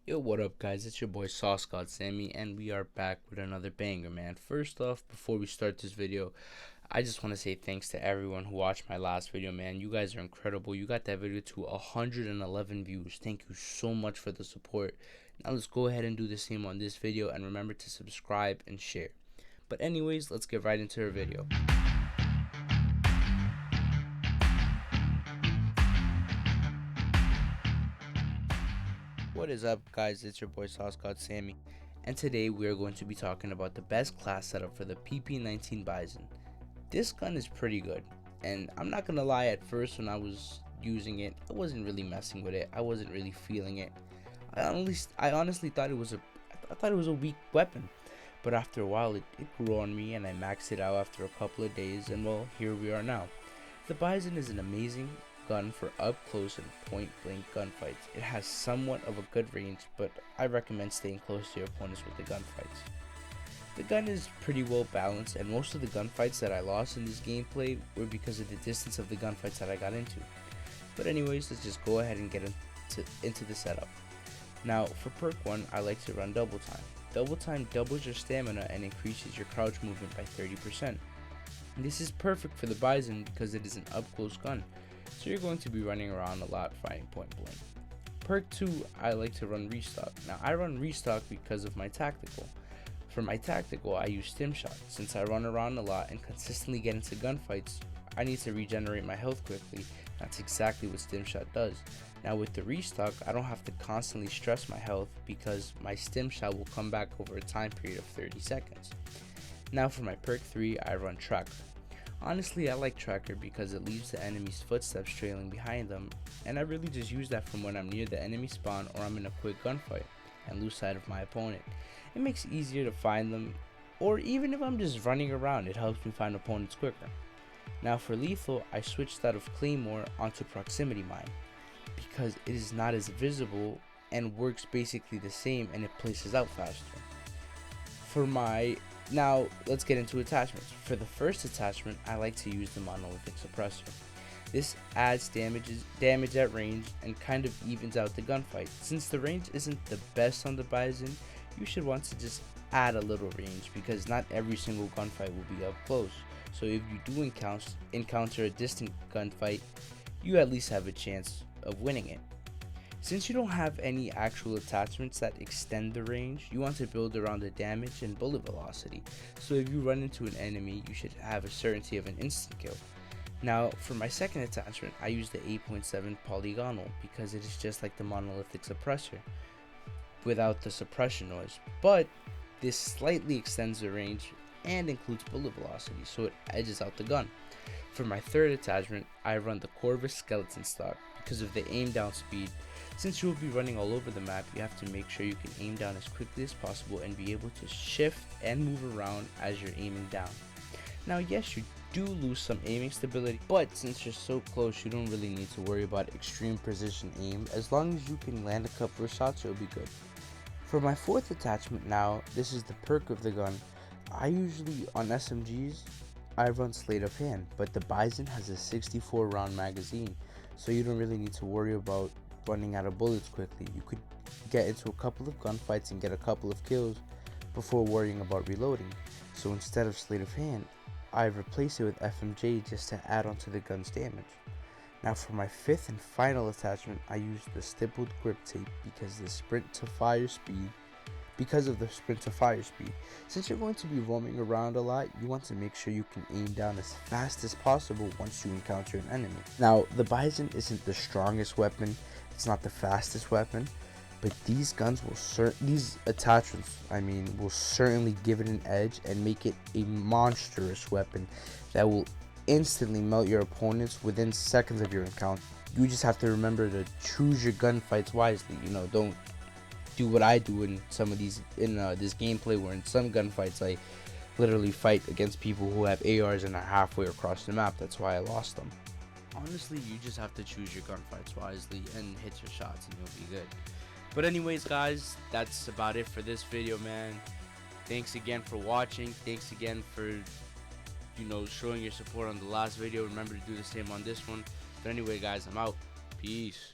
Yo, what up, guys? It's your boy Sauce God Sammy, and we are back with another banger, man. First off, before we start this video, I just want to say thanks to everyone who watched my last video, man. You guys are incredible. You got that video to 111 views. Thank you so much for the support. Now let's go ahead and do the same on this video, and remember to subscribe and share. But anyways, let's get right into our video. What is up, guys? It's your boy Sauce God Sammy, and today we are going to be talking about the best class setup for the PP19 Bizon. This gun is pretty good, and I'm not gonna lie, at first when I was using it, I wasn't really messing with it. I wasn't really feeling it. I honestly thought it was a weak weapon, but after a while it grew on me, and I maxed it out after a couple of days, and well, here we are now. The Bizon is an amazing gun for up close and point blank gunfights. It has somewhat of a good range, but I recommend staying close to your opponents with the gunfights. The gun is pretty well balanced, and most of the gunfights that I lost in this gameplay were because of the distance of the gunfights that I got into. But anyways, let's just go ahead and get into the setup. Now for perk 1, I like to run double time. Double time doubles your stamina and increases your crouch movement by 30%. This is perfect for the Bizon because it is an up close gun, so you're going to be running around a lot fighting point blank. Perk 2, I like to run restock. Now I run restock because of my tactical. For my tactical, I use stim shot. Since I run around a lot and consistently get into gunfights, I need to regenerate my health quickly. That's exactly what stim shot does. Now with the restock, I don't have to constantly stress my health because my stim shot will come back over a time period of 30 seconds. Now for my perk 3, I run tracker. Honestly, I like tracker because it leaves the enemy's footsteps trailing behind them, and I really just use that from when I'm near the enemy spawn or I'm in a quick gunfight and lose sight of my opponent. It makes it easier to find them, or even if I'm just running around, it helps me find opponents quicker. Now for lethal, I switched out of claymore onto proximity mine because it is not as visible and works basically the same, and it places out faster. Now let's get into attachments. For the first attachment, I like to use the monolithic suppressor. This adds damage at range and kind of evens out the gunfight. Since the range isn't the best on the Bizon, you should want to just add a little range because not every single gunfight will be up close. So if you do encounter a distant gunfight, you at least have a chance of winning it. Since you don't have any actual attachments that extend the range, you want to build around the damage and bullet velocity. So if you run into an enemy, you should have a certainty of an instant kill. Now for my second attachment, I use the 8.7 polygonal because it is just like the monolithic suppressor without the suppression noise, but this slightly extends the range and includes bullet velocity, so it edges out the gun. For my third attachment, I run the Corvus skeleton stock because of the aim down speed. Since you will be running all over the map, you have to make sure you can aim down as quickly as possible and be able to shift and move around as you're aiming down. Now yes, you do lose some aiming stability, but since you're so close, you don't really need to worry about extreme precision aim. As long as you can land a couple of shots, you'll be good. For my fourth attachment now, this is the perk of the gun. I usually, on SMGs, I run sleight of hand, but the Bizon has a 64 round magazine, so you don't really need to worry about running out of bullets quickly. You could get into a couple of gunfights and get a couple of kills before worrying about reloading. So instead of sleight of hand, I replace it with SMG just to add on to the gun's damage. Now for my fifth and final attachment, I use the stippled grip tape because of the sprint to fire speed. Since you're going to be roaming around a lot, you want to make sure you can aim down as fast as possible once you encounter an enemy. Now the Bizon isn't the strongest weapon, it's not the fastest weapon, but these attachments will certainly give it an edge and make it a monstrous weapon that will instantly melt your opponents within seconds of your encounter. You just have to remember to choose your gunfights wisely. Don't do what I do in this gameplay, where in some gunfights I literally fight against people who have ARs and are halfway across the map. That's why I lost them. Honestly, you just have to choose your gunfights wisely and hit your shots and you'll be good. But anyways, guys, that's about it for this video, man. Thanks again for watching. Thanks again for showing your support on the last video. Remember to do the same on this one. But anyway, guys, I'm out. Peace.